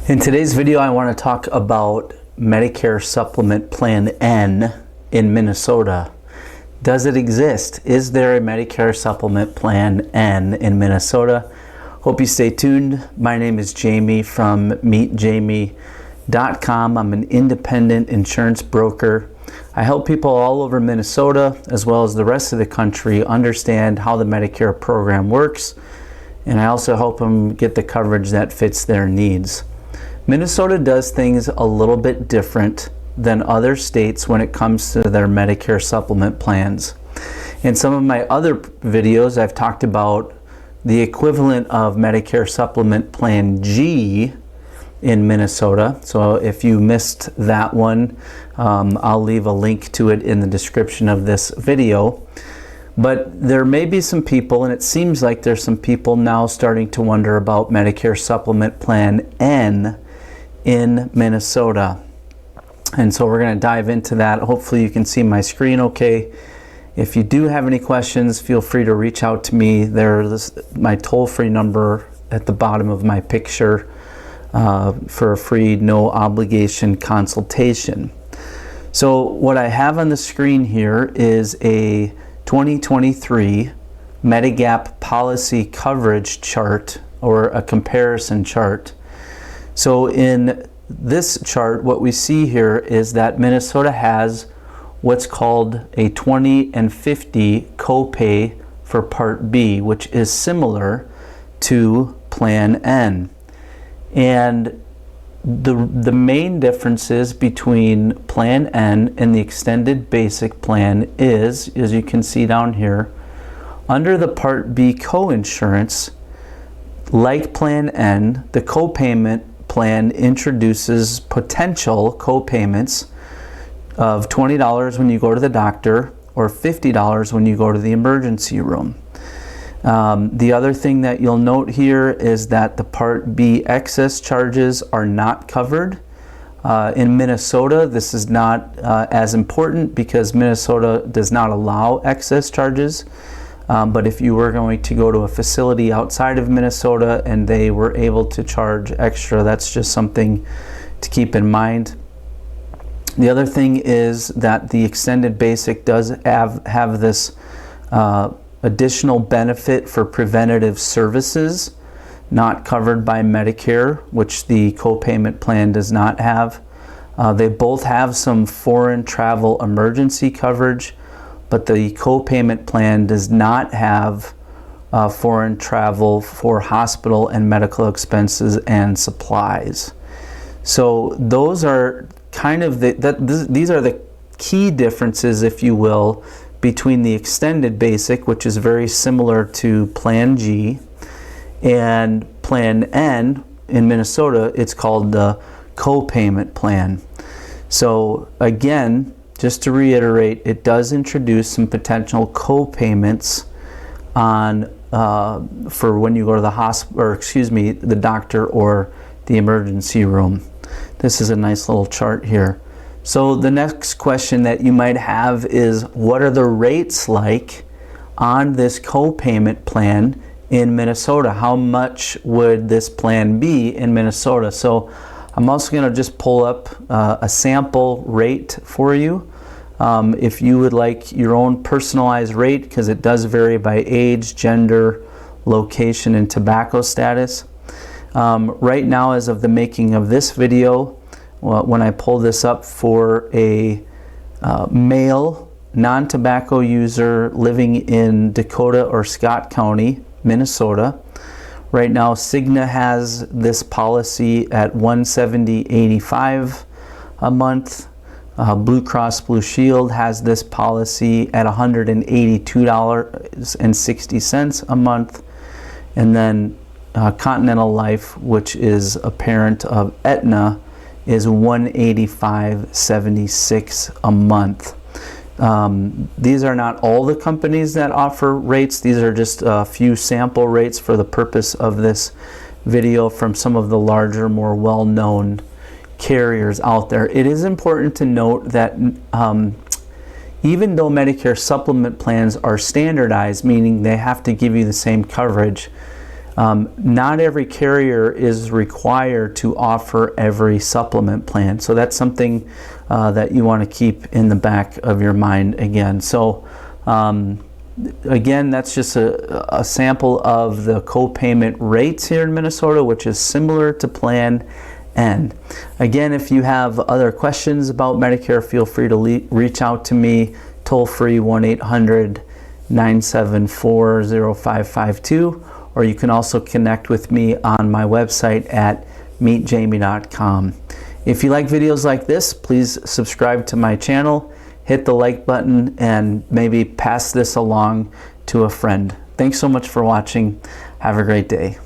In today's video, I want to talk about Medicare Supplement Plan N in Minnesota. Does it exist? Is there a Medicare Supplement Plan N in Minnesota? Hope you stay tuned. My name is Jamie from meetjamie.com. I'm an independent insurance broker. I help people all over Minnesota as well as the rest of the country understand how the Medicare program works, and I also help them get the coverage that fits their needs. Minnesota does things a little bit different than other states when it comes to their Medicare supplement plans. In some of my other videos, I've talked about the equivalent of Medicare Supplement Plan G in Minnesota. So if you missed that one, I'll leave a link to it in the description of this video. But there may be some people, and it seems like there's some people now starting to wonder about Medicare Supplement Plan N in Minnesota. And so we're going to dive into that. Hopefully you can see my screen okay. If you do have any questions, feel free to reach out to me. There's my toll-free number at the bottom of my picture for a free, no obligation consultation. So what I have on the screen here is a 2023 Medigap policy coverage chart, or a comparison chart. So in this chart, what we see here is that Minnesota has what's called a 20 and 50 copay for Part B, which is similar to Plan N. And the main differences between Plan N and the extended basic plan is, as you can see down here, under the Part B coinsurance, like Plan N, the copayment plan introduces potential co-payments of $20 when you go to the doctor or $50 when you go to the emergency room. The other thing that you'll note here is that the Part B excess charges are not covered. In Minnesota, this is not as important because Minnesota does not allow excess charges. But if you were going to go to a facility outside of Minnesota and they were able to charge extra, that's just something to keep in mind. The other thing is that the extended basic does have this additional benefit for preventative services not covered by Medicare, which the copayment plan does not have. They both have some foreign travel emergency coverage, but the copayment plan does not have foreign travel for hospital and medical expenses and supplies. So those are kind of these are the key differences, if you will, between the extended basic, which is very similar to Plan G, and Plan N in Minnesota. It's called the copayment plan. So again, just to reiterate, it does introduce some potential co-payments on for when you go to the hospital, or the doctor or the emergency room. This is a nice little chart here. So the next question that you might have is, what are the rates like on this co-payment plan in Minnesota? How much would this plan be in Minnesota? So I'm also going to just pull up a sample rate for you. If you would like your own personalized rate, because it does vary by age, gender, location, and tobacco status. Right now, as of the making of this video, when I pull this up for a male non-tobacco user living in Dakota or Scott County, Minnesota, right now Cigna has this policy at $170.85 a month. Blue Cross Blue Shield has this policy at $182.60 a month. And then Continental Life, which is a parent of Aetna, is $185.76 a month. These are not all the companies that offer rates. These are just a few sample rates for the purpose of this video from some of the larger, more well-known carriers out there. It is important to note that even though Medicare supplement plans are standardized, meaning they have to give you the same coverage, Not every carrier is required to offer every supplement plan. So that's something that you want to keep in the back of your mind again. So again, that's just a sample of the co-payment rates here in Minnesota, which is similar to Plan N. Again, if you have other questions about Medicare, feel free to reach out to me toll free 1-800-974-0552, or you can also connect with me on my website at meetjamie.com. If you like videos like this, please subscribe to my channel, hit the like button, and maybe pass this along to a friend. Thanks so much for watching. Have a great day.